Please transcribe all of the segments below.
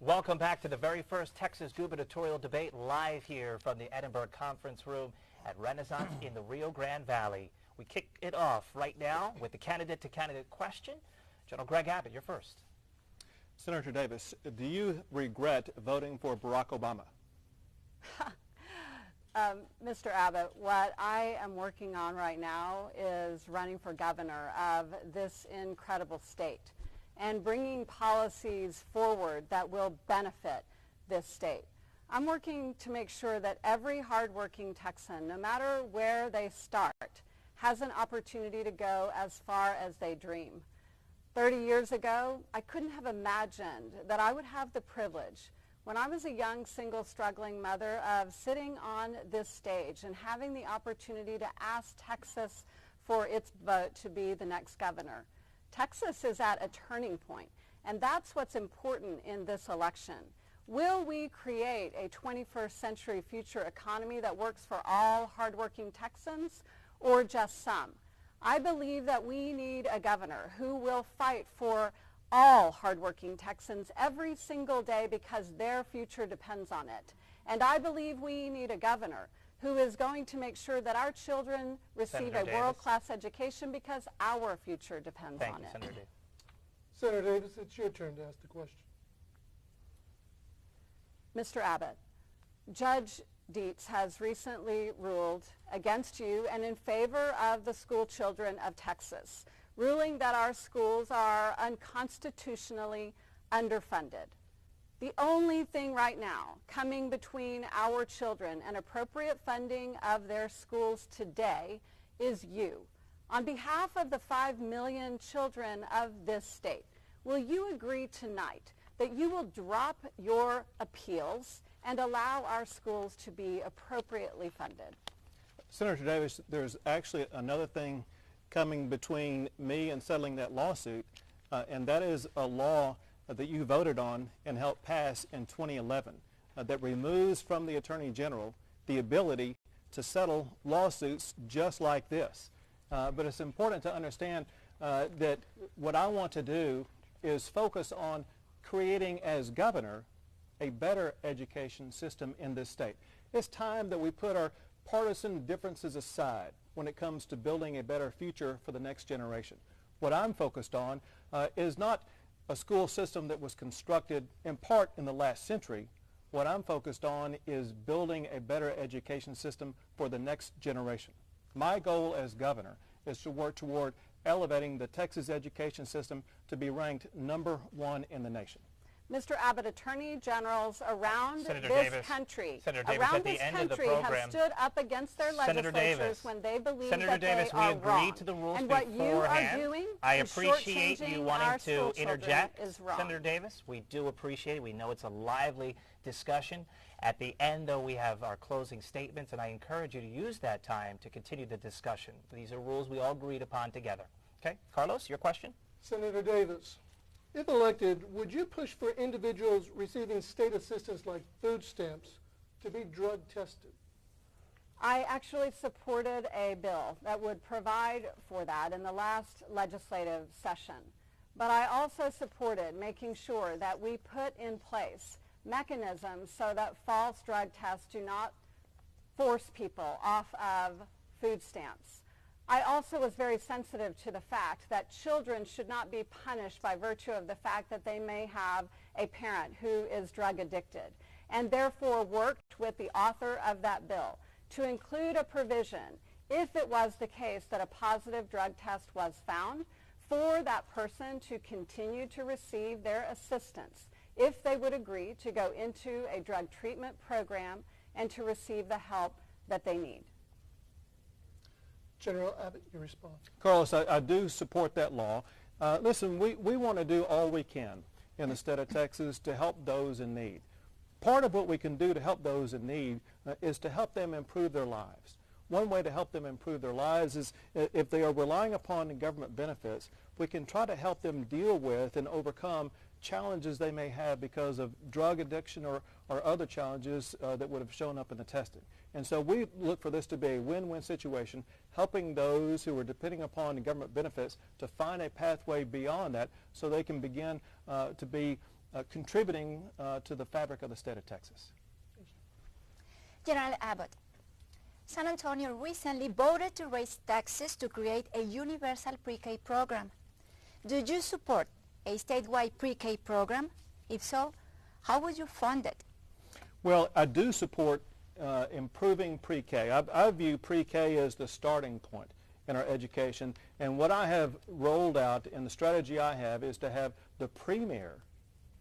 Welcome back to the very first Texas gubernatorial debate live here from the Edinburg Conference Room at Renaissance in the Rio Grande Valley. We kick it off right now with the candidate-to-candidate question. General Greg Abbott, you're first. Senator Davis, do you regret voting for Barack Obama? Mr. Abbott, what I am working on right now is running for governor of this incredible state and bringing policies forward that will benefit this state. I'm working to make sure that every hardworking Texan, no matter where they start, has an opportunity to go as far as they dream. 30 years ago, I couldn't have imagined that I would have the privilege, when I was a young, single, struggling mother, of sitting on this stage and having the opportunity to ask Texas for its vote to be the next governor. Texas is at a turning point, and that's what's important in this election. Will we create a 21st century future economy that works for all hardworking Texans or just some? I believe that we need a governor who will fight for all hardworking Texans every single day because their future depends on it. And I believe we need a governor who is going to make sure that our children receive a world-class education because our future depends on it. Senator Davis. Senator Davis, it's your turn to ask the question. Mr. Abbott, Judge Dietz has recently ruled against you and in favor of the school children of Texas, ruling that our schools are unconstitutionally underfunded. The only thing right now coming between our children and appropriate funding of their schools today is you. On behalf of the 5 million children of this state, will you agree tonight that you will drop your appeals and allow our schools to be appropriately funded? Senator Davis, there's actually another thing coming between me and settling that lawsuit, and that is a law that you voted on and helped pass in 2011 that removes from the Attorney General the ability to settle lawsuits just like this. But it's important to understand that what I want to do is focus on creating, as governor, a better education system in this state. It's time that we put our partisan differences aside when it comes to building a better future for the next generation. What I'm focused on is not a school system that was constructed in part in the last century. What I'm focused on is building a better education system for the next generation. My goal as governor is to work toward elevating the Texas education system to be ranked #1 in the nation. Mr. Abbott, attorney generals around Senator this Davis, country, Senator Davis, around at the this end of the country program, have stood up against their Senator legislatures Davis, when they believe Senator that Davis, they are we wrong. agreed to the rules and what beforehand. you are doing I is appreciate you shortchanging wanting our to school children interject, is wrong. Senator Davis. We do appreciate it. We know it's a lively discussion. At the end, though, we have our closing statements, and I encourage you to use that time to continue the discussion. These are rules we all agreed upon together. Okay, Carlos, your question? Senator Davis, if elected, would you push for individuals receiving state assistance like food stamps to be drug tested? I actually supported a bill that would provide for that in the last legislative session. But I also supported making sure that we put in place mechanisms so that false drug tests do not force people off of food stamps. I also was very sensitive to the fact that children should not be punished by virtue of the fact that they may have a parent who is drug addicted, and therefore worked with the author of that bill to include a provision, if it was the case that a positive drug test was found, for that person to continue to receive their assistance if they would agree to go into a drug treatment program and to receive the help that they need. General Abbott, your response. Carlos, I do support that law. Listen, we want to do all we can in the state of Texas to help those in need. Part of what we can do to help those in need is to help them improve their lives. One way to help them improve their lives is if they are relying upon government benefits, we can try to help them deal with and overcome challenges they may have because of drug addiction or other challenges that would have shown up in the testing. And so we look for this to be a win-win situation, helping those who are depending upon government benefits to find a pathway beyond that so they can begin to be contributing to the fabric of the state of Texas. General Abbott, San Antonio recently voted to raise taxes to create a universal pre-K program. Do you support a statewide pre-K program? If so, how would you fund it? Well, I do support improving pre-K. I view pre-K as the starting point in our education, and what I have rolled out in the strategy I have is to have the premier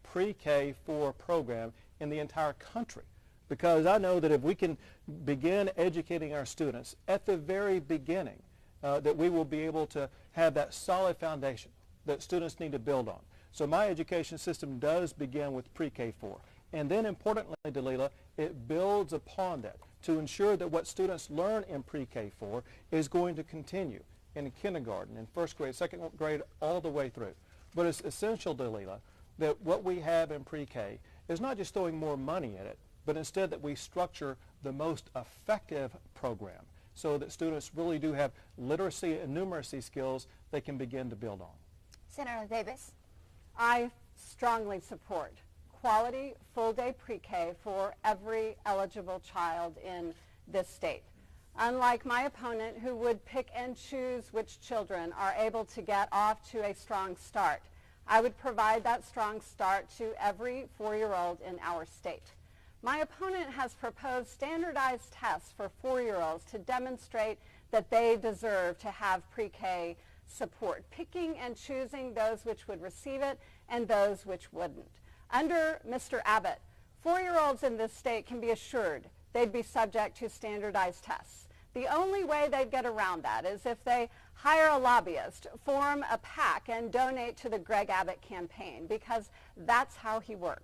pre-K 4 program in the entire country, because I know that if we can begin educating our students at the very beginning, that we will be able to have that solid foundation that students need to build on. So my education system does begin with pre-K 4. And then importantly, Dalila, it builds upon that to ensure that what students learn in pre-K 4 is going to continue in kindergarten, in first grade, second grade, all the way through. But it's essential, Dalila, that what we have in pre-K is not just throwing more money at it, but instead that we structure the most effective program so that students really do have literacy and numeracy skills they can begin to build on. Senator Davis. I strongly support quality full-day pre-K for every eligible child in this state. Unlike my opponent, who would pick and choose which children are able to get off to a strong start, I would provide that strong start to every 4-year-old in our state. My opponent has proposed standardized tests for 4-year-olds to demonstrate that they deserve to have pre-K support, picking and choosing those which would receive it and those which wouldn't. Under Mr. Abbott, 4-year-olds in this state can be assured they'd be subject to standardized tests. The only way they'd get around that is if they hire a lobbyist, form a PAC, and donate to the Greg Abbott campaign, because that's how he works.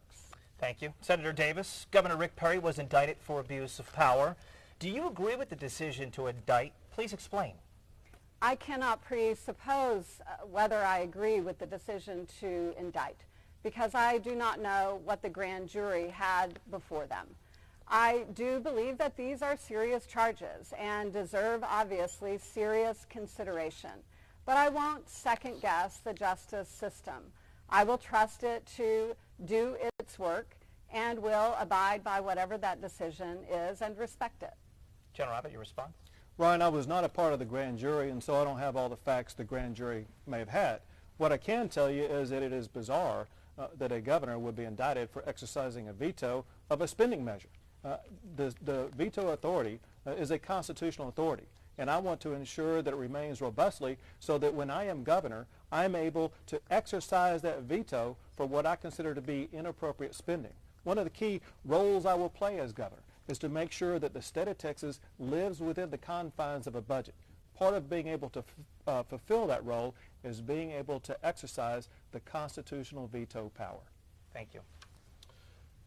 Thank you. Senator Davis, Governor Rick Perry was indicted for abuse of power. Do you agree with the decision to indict? Please explain. I cannot presuppose whether I agree with the decision to indict, because I do not know what the grand jury had before them. I do believe that these are serious charges and deserve, obviously, serious consideration. But I won't second-guess the justice system. I will trust it to do its work and will abide by whatever that decision is and respect it. General Abbott, your response? Ryan, I was not a part of the grand jury, and so I don't have all the facts the grand jury may have had. What I can tell you is that it is bizarre that a governor would be indicted for exercising a veto of a spending measure. The veto authority is a constitutional authority, and I want to ensure that it remains robustly so that when I am governor, I'm able to exercise that veto for what I consider to be inappropriate spending. One of the key roles I will play as governor is to make sure that the state of Texas lives within the confines of a budget. Part of being able to fulfill that role is being able to exercise the constitutional veto power. Thank you.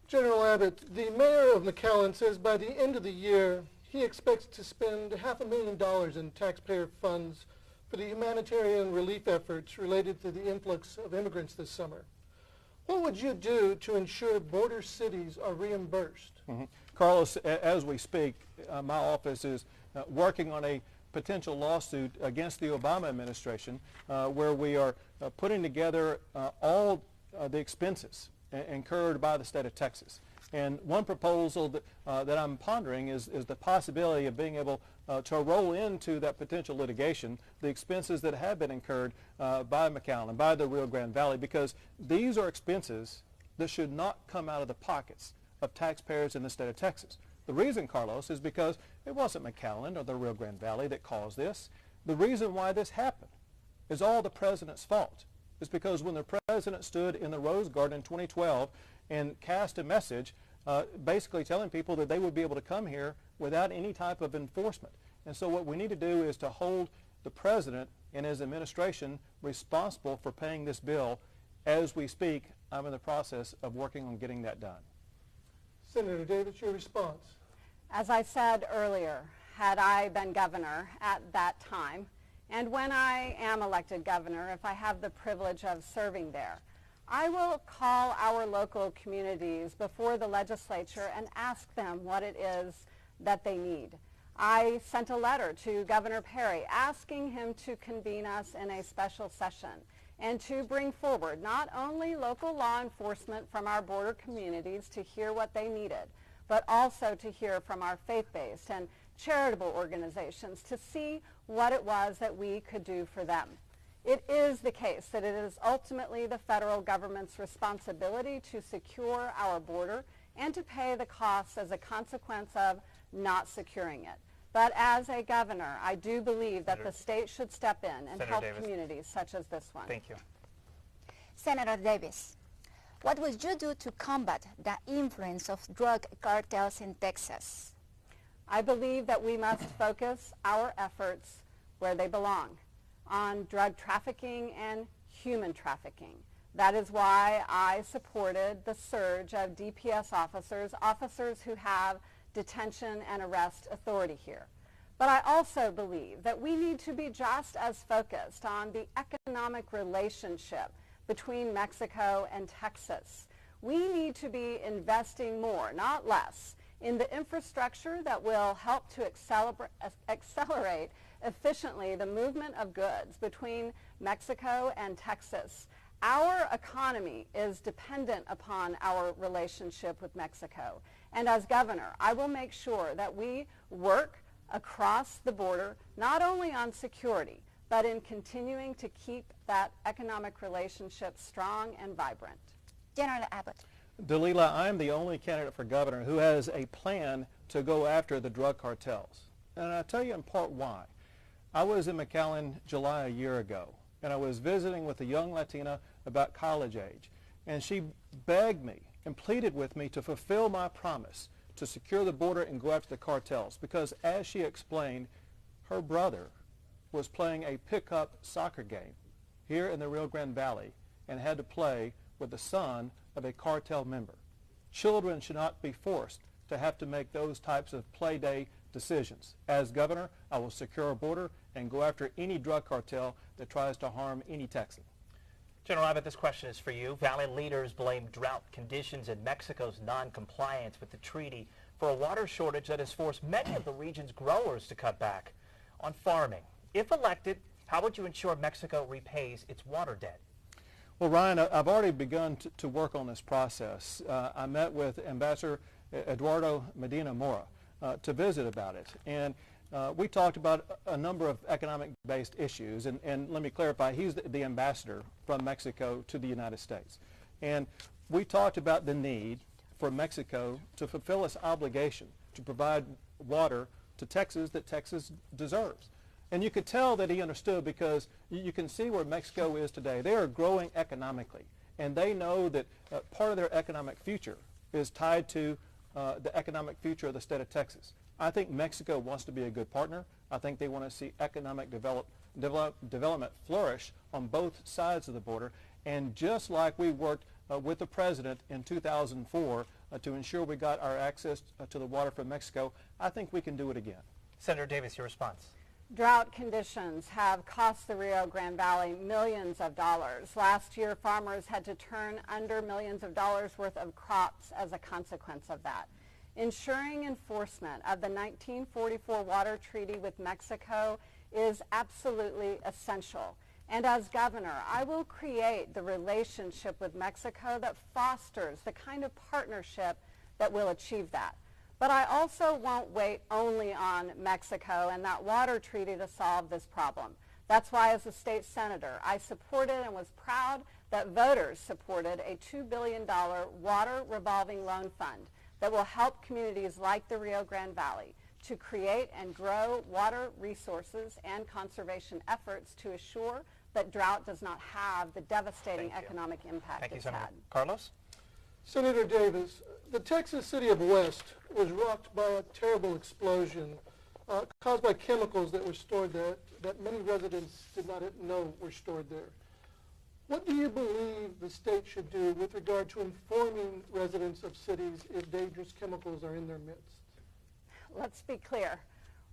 General Abbott, the mayor of McAllen says by the end of the year, he expects to spend $500,000 in taxpayer funds for the humanitarian relief efforts related to the influx of immigrants this summer. What would you do to ensure border cities are reimbursed? Carlos, as we speak, my office is working on a potential lawsuit against the Obama administration where we are putting together all the expenses incurred by the state of Texas. And one proposal that I'm pondering is the possibility of being able to roll into that potential litigation the expenses that have been incurred by McAllen, by the Rio Grande Valley, because these are expenses that should not come out of the pockets of taxpayers in the state of Texas. The reason, Carlos, is because it wasn't McAllen or the Rio Grande Valley that caused this. The reason why this happened is all the president's fault. It's because when the president stood in the Rose Garden in 2012 and cast a message basically telling people that they would be able to come here without any type of enforcement. And so what we need to do is to hold the president and his administration responsible for paying this bill. As we speak, I'm in the process of working on getting that done. Senator Davis, your response. As I said earlier, had I been governor at that time, and when I am elected governor, if I have the privilege of serving there, I will call our local communities before the legislature and ask them what it is that they need. I sent a letter to Governor Perry asking him to convene us in a special session and to bring forward not only local law enforcement from our border communities to hear what they needed, but also to hear from our faith-based and charitable organizations to see what it was that we could do for them. It is the case that it is ultimately the federal government's responsibility to secure our border and to pay the costs as a consequence of not securing it. But as a governor, I do believe that the state should step in and help communities such as this one. Thank you. Senator Davis, what would you do to combat the influence of drug cartels in Texas? I believe that we must focus our efforts where they belong, on drug trafficking and human trafficking. That is why I supported the surge of DPS officers who have detention and arrest authority here. But I also believe that we need to be just as focused on the economic relationship between Mexico and Texas. We need to be investing more, not less, in the infrastructure that will help to accelerate efficiently the movement of goods between Mexico and Texas. Our economy is dependent upon our relationship with Mexico. And as governor, I will make sure that we work across the border, not only on security, but in continuing to keep that economic relationship strong and vibrant. General Abbott. Dalila, I'm the only candidate for governor who has a plan to go after the drug cartels. And I'll tell you in part why. I was in McAllen July a year ago, and I was visiting with a young Latina about college age. And she begged me and pleaded with me to fulfill my promise to secure the border and go after the cartels because, as she explained, her brother was playing a pickup soccer game here in the Rio Grande Valley and had to play with the son of a cartel member. Children should not be forced to have to make those types of play day decisions. As governor, I will secure our border and go after any drug cartel that tries to harm any Texan. General Abbott, this question is for you. Valley leaders blame drought conditions and Mexico's non-compliance with the treaty for a water shortage that has forced many of the region's growers to cut back on farming. If elected, how would you ensure Mexico repays its water debt? Well, Ryan, I've already begun to work on this process. I met with Ambassador Eduardo Medina Mora to visit about it. And we talked about a number of economic-based issues, and let me clarify, he's the ambassador from Mexico to the United States. And we talked about the need for Mexico to fulfill its obligation to provide water to Texas that Texas deserves. And you could tell that he understood because you can see where Mexico is today. They are growing economically, and they know that part of their economic future is tied to the economic future of the state of Texas. I think Mexico wants to be a good partner. I think they want to see economic development flourish on both sides of the border. And just like we worked with the president in 2004 to ensure we got our access to the water from Mexico, I think we can do it again. Senator Davis, your response. Drought conditions have cost the Rio Grande Valley millions of dollars. Last year, farmers had to turn under millions of dollars worth of crops as a consequence of that. Ensuring enforcement of the 1944 water treaty with Mexico is absolutely essential. And as governor, I will create the relationship with Mexico that fosters the kind of partnership that will achieve that. But I also won't wait only on Mexico and that water treaty to solve this problem. That's why, as a state senator, I supported and was proud that voters supported a $2 billion water revolving loan fund that will help communities like the Rio Grande Valley to create and grow water resources and conservation efforts to assure that drought does not have the devastating economic impact it's had. Carlos? Senator Davis, the Texas city of West was rocked by a terrible explosion caused by chemicals that were stored there that many residents did not know were stored there. What do you believe the state should do with regard to informing residents of cities if dangerous chemicals are in their midst? Let's be clear.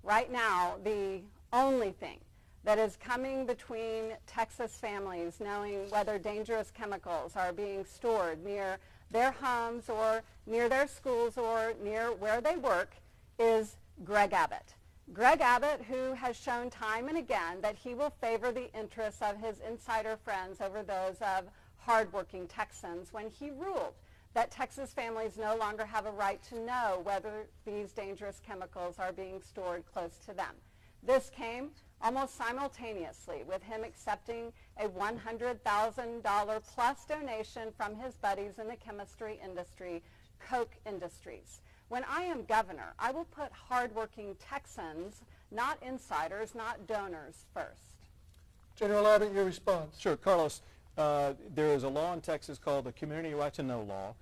Right now, the only thing that is coming between Texas families knowing whether dangerous chemicals are being stored near their homes or near their schools or near where they work is Greg Abbott. Greg Abbott, who has shown time and again that he will favor the interests of his insider friends over those of hardworking Texans when he ruled that Texas families no longer have a right to know whether these dangerous chemicals are being stored close to them. This came almost simultaneously with him accepting a $100,000 plus donation from his buddies in the chemistry industry, Koch Industries. When I am governor, I will put hardworking Texans, not insiders, not donors, first. General Abbott, your response. Sure, Carlos. There is a law in Texas called the Community Right to Know Law,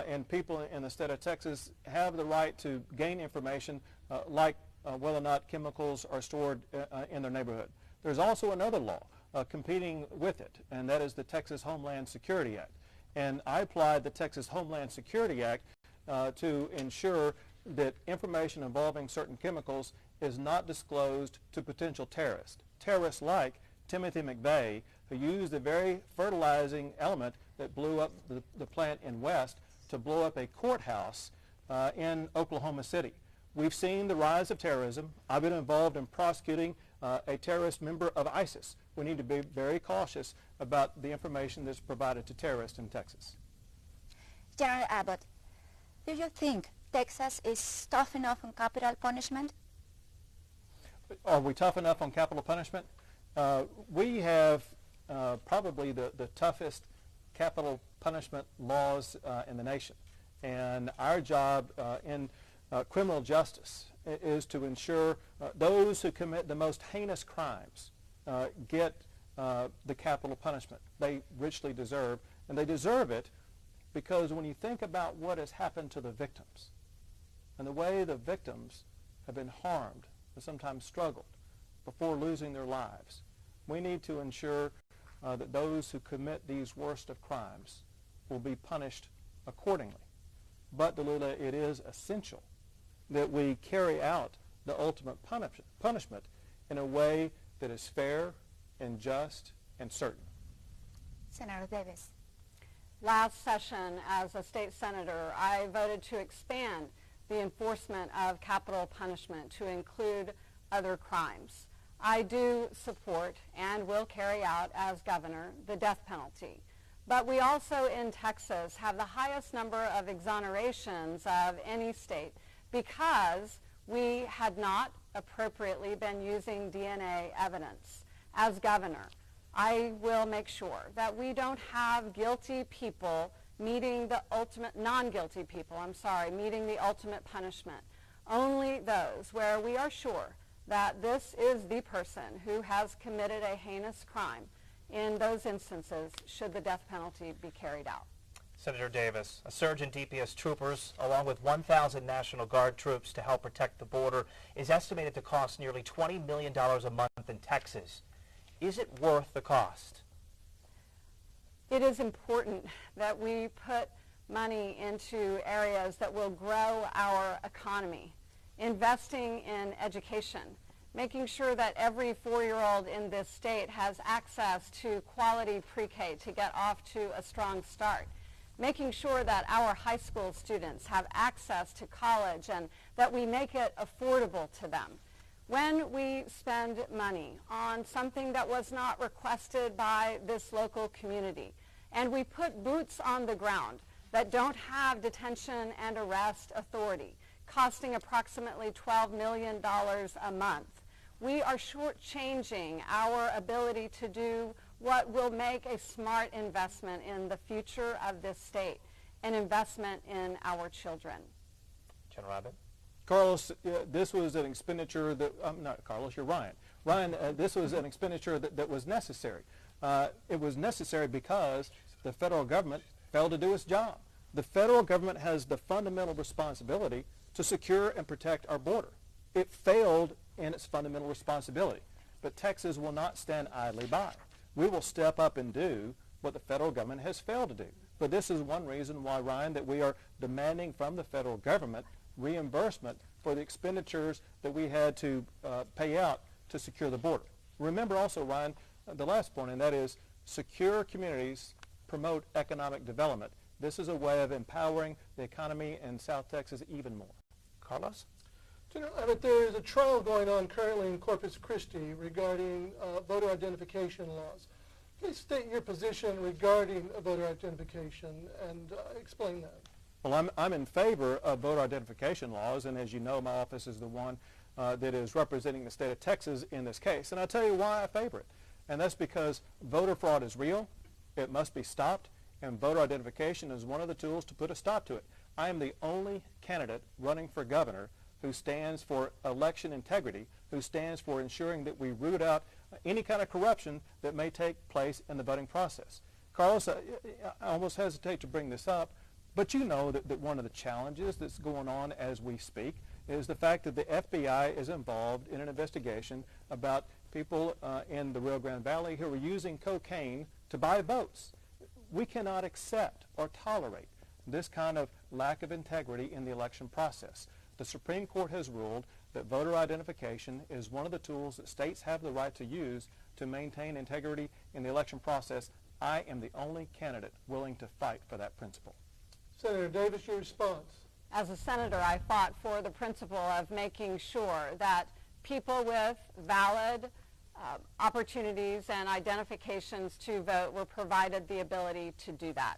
and people in the state of Texas have the right to gain information like whether or not chemicals are stored in their neighborhood. There's also another law competing with it, and that is the Texas Homeland Security Act. And I applied the Texas Homeland Security Act to ensure that information involving certain chemicals is not disclosed to potential terrorists. Terrorists like Timothy McVeigh, who used the very fertilizing element that blew up the plant in West to blow up a courthouse in Oklahoma City. We've seen the rise of terrorism. I've been involved in prosecuting a terrorist member of ISIS. We need to be very cautious about the information that's provided to terrorists in Texas. General Abbott, do you think Texas is tough enough on capital punishment? Are we tough enough on capital punishment? We have probably the toughest capital punishment laws in the nation. And our job in criminal justice is to ensure those who commit the most heinous crimes get the capital punishment they richly deserve. And they deserve it because when you think about what has happened to the victims and the way the victims have been harmed and sometimes struggled before losing their lives, we need to ensure that those who commit these worst of crimes will be punished accordingly. But, Delula, it is essential that we carry out the ultimate punishment in a way that is fair and just and certain. Senator Davis. Last session, as a state senator, I voted to expand the enforcement of capital punishment to include other crimes. I do support and will carry out as governor the death penalty. But we also in Texas have the highest number of exonerations of any state because we had not appropriately been using DNA evidence. As governor, I will make sure that we don't have guilty people meeting the ultimate, non-guilty people, meeting the ultimate punishment. Only those where we are sure that this is the person who has committed a heinous crime. In those instances, should the death penalty be carried out. Senator Davis, a surge in DPS troopers, along with 1,000 National Guard troops to help protect the border, is estimated to cost nearly $20 million a month in Texas. Is it worth the cost? It is important that we put money into areas that will grow our economy, investing in education, making sure that every 4-year-old in this state has access to quality pre-K to get off to a strong start, making sure that our high school students have access to college and that we make it affordable to them. When we spend money on something that was not requested by this local community, and we put boots on the ground that don't have detention and arrest authority, costing approximately $12 million a month, we are shortchanging our ability to do what will make a smart investment in the future of this state, an investment in our children. General Abbott. Carlos, this was an expenditure that, not Carlos, you're Ryan. Ryan, this was an expenditure that was necessary. It was necessary because the federal government failed to do its job. The federal government has the fundamental responsibility to secure and protect our border. It failed in its fundamental responsibility. But Texas will not stand idly by. We will step up and do what the federal government has failed to do. But this is one reason why, Ryan, that we are demanding from the federal government reimbursement for the expenditures that we had to pay out to secure the border. Remember also, Ryan, the last point, and that is secure communities promote economic development. This is a way of empowering the economy in South Texas even more. Carlos? General Abbott, there is a trial going on currently in Corpus Christi regarding voter identification laws. Please state your position regarding voter identification and explain that. Well, I'm in favor of voter identification laws, and as you know, my office is the one that is representing the state of Texas in this case. And I'll tell you why I favor it. And that's because voter fraud is real, it must be stopped, and voter identification is one of the tools to put a stop to it. I am the only candidate running for governor who stands for election integrity, who stands for ensuring that we root out any kind of corruption that may take place in the voting process. Carlos, I almost hesitate to bring this up, but you know that one of the challenges that's going on as we speak is the fact that the FBI is involved in an investigation about people in the Rio Grande Valley who are using cocaine to buy votes. We cannot accept or tolerate this kind of lack of integrity in the election process. The Supreme Court has ruled that voter identification is one of the tools that states have the right to use to maintain integrity in the election process. I am the only candidate willing to fight for that principle. Senator Davis, your response. As a senator, I fought for the principle of making sure that people with valid opportunities and identifications to vote were provided the ability to do that.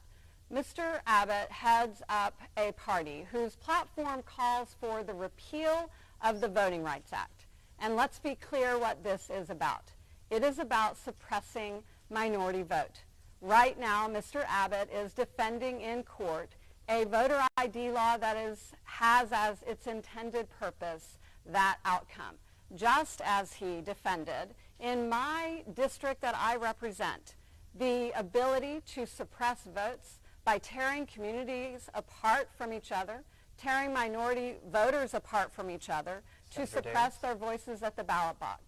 Mr. Abbott heads up a party whose platform calls for the repeal of the Voting Rights Act. And let's be clear what this is about. It is about suppressing minority vote. Right now, Mr. Abbott is defending in court a voter ID law that has as its intended purpose that outcome, just as he defended in my district that I represent the ability to suppress votes by tearing communities apart from each other, tearing minority voters apart from each other, to suppress their voices at the ballot box.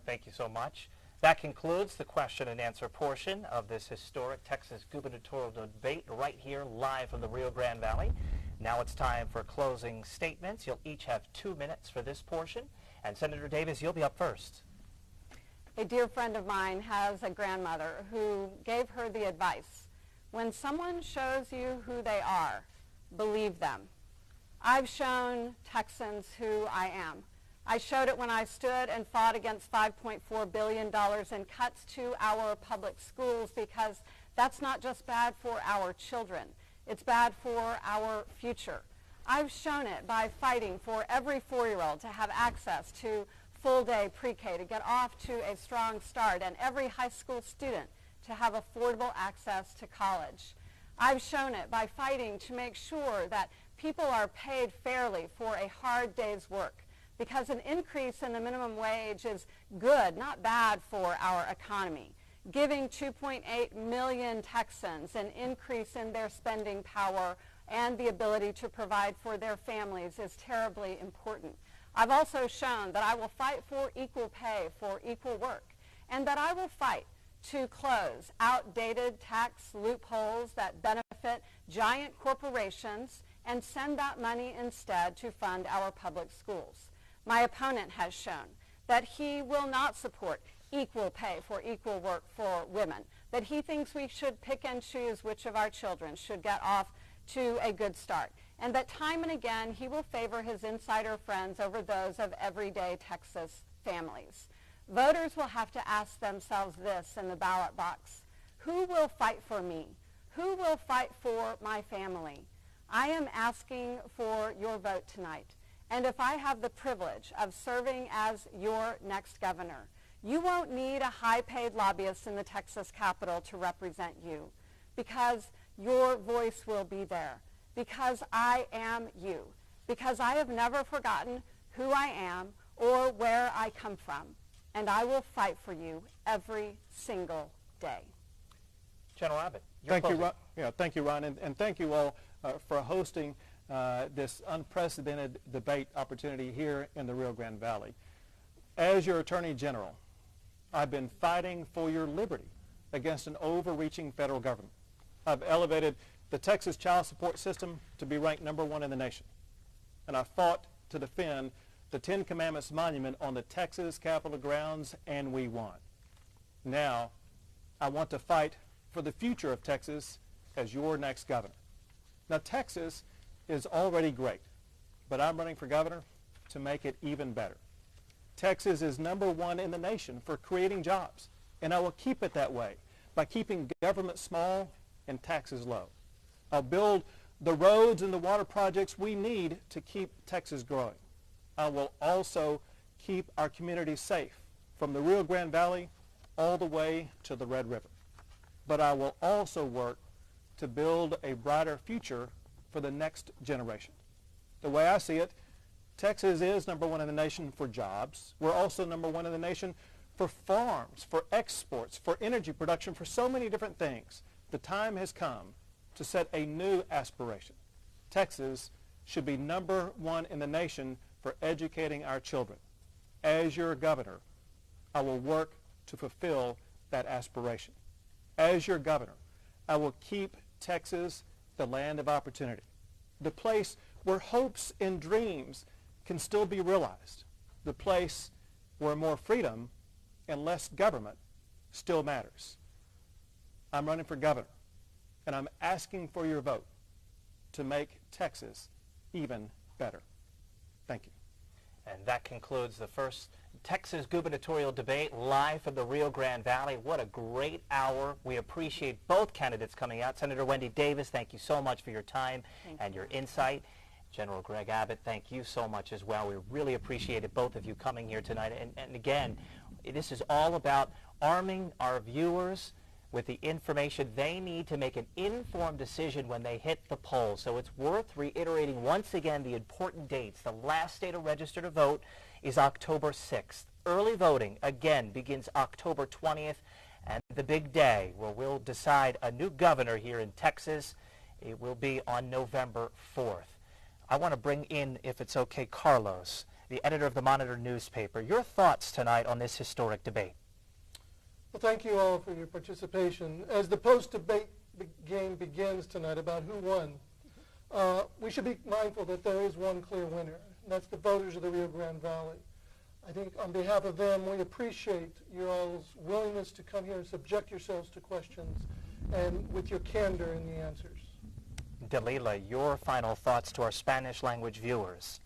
Thank you so much. That concludes the question and answer portion of this historic Texas gubernatorial debate right here live from the Rio Grande Valley. Now it's time for closing statements. You'll each have 2 minutes for this portion. And Senator Davis, you'll be up first. A dear friend of mine has a grandmother who gave her the advice: when someone shows you who they are, believe them. I've shown Texans who I am. I showed it when I stood and fought against $5.4 billion in cuts to our public schools, because that's not just bad for our children. It's bad for our future. I've shown it by fighting for every 4-year-old to have access to full-day pre-K, to get off to a strong start, and every high school student to have affordable access to college. I've shown it by fighting to make sure that people are paid fairly for a hard day's work, because an increase in the minimum wage is good, not bad for our economy. Giving 2.8 million Texans an increase in their spending power and the ability to provide for their families is terribly important. I've also shown that I will fight for equal pay for equal work, and that I will fight to close outdated tax loopholes that benefit giant corporations and send that money instead to fund our public schools. My opponent has shown that he will not support equal pay for equal work for women, that he thinks we should pick and choose which of our children should get off to a good start, and that time and again he will favor his insider friends over those of everyday Texas families. Voters will have to ask themselves this in the ballot box: who will fight for me? Who will fight for my family? I am asking for your vote tonight. And if I have the privilege of serving as your next governor, you won't need a high-paid lobbyist in the Texas Capitol to represent you, because your voice will be there, because I am you, because I have never forgotten who I am or where I come from, and I will fight for you every single day. General Abbott, Thank you, Ron, and thank you all for hosting this unprecedented debate opportunity here in the Rio Grande Valley. As your Attorney General, I've been fighting for your liberty against an overreaching federal government. I've elevated the Texas child support system to be ranked #1 in the nation. And I fought to defend the 10 Commandments monument on the Texas Capitol grounds, and we won. Now, I want to fight for the future of Texas as your next governor. Now, Texas is already great, but I'm running for governor to make it even better. Texas is #1 in the nation for creating jobs, and I will keep it that way by keeping government small and taxes low. I'll build the roads and the water projects we need to keep Texas growing. I will also keep our communities safe from the Rio Grande Valley all the way to the Red River. But I will also work to build a brighter future for the next generation. The way I see it, Texas is #1 in the nation for jobs. We're also #1 in the nation for farms, for exports, for energy production, for so many different things. The time has come to set a new aspiration. Texas should be #1 in the nation for educating our children. As your governor, I will work to fulfill that aspiration. As your governor, I will keep Texas the land of opportunity, the place where hopes and dreams can still be realized, the place where more freedom and less government still matters. I'm running for governor, and I'm asking for your vote to make Texas even better. Thank you. And that concludes the first Texas gubernatorial debate live from the Rio Grande Valley. What a great hour. We appreciate both candidates coming out. Senator Wendy Davis, thank you so much for your time and your insight. General Greg Abbott, thank you so much as well. We really appreciated both of you coming here tonight. And again, this is all about arming our viewers with the information they need to make an informed decision when they hit the polls. So it's worth reiterating once again the important dates. The last day to register to vote is October 6th. Early voting, again, begins October 20th. And the big day where we'll decide a new governor here in Texas, it will be on November 4th. I want to bring in, if it's okay, Carlos, the editor of the Monitor newspaper. Your thoughts tonight on this historic debate? Well, thank you all for your participation. As the post-debate game begins tonight about who won, we should be mindful that there is one clear winner, and that's the voters of the Rio Grande Valley. I think on behalf of them, we appreciate your all's willingness to come here and subject yourselves to questions, and with your candor in the answers. Dalila, your final thoughts to our Spanish language viewers.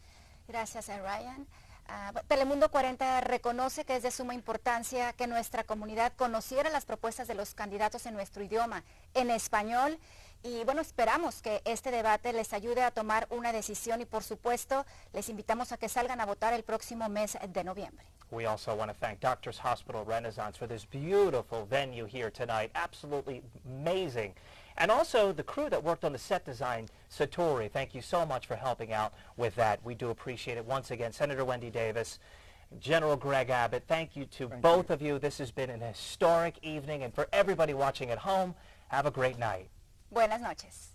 Gracias, Ryan. Telemundo 40 reconoce que es de suma importancia que nuestra comunidad conociera las propuestas de los candidatos en nuestro idioma, en español, y bueno, esperamos que este debate les ayude a tomar una decisión y por supuesto les invitamos a que salgan a votar el próximo mes de noviembre. We also want to thank Doctors Hospital Renaissance for this beautiful venue here tonight. Absolutely amazing. And also the crew that worked on the set design, Satori. Thank you so much for helping out with that. We do appreciate it. Once again, Senator Wendy Davis, General Greg Abbott, thank you to both of you. This has been an historic evening. And for everybody watching at home, have a great night. Buenas noches.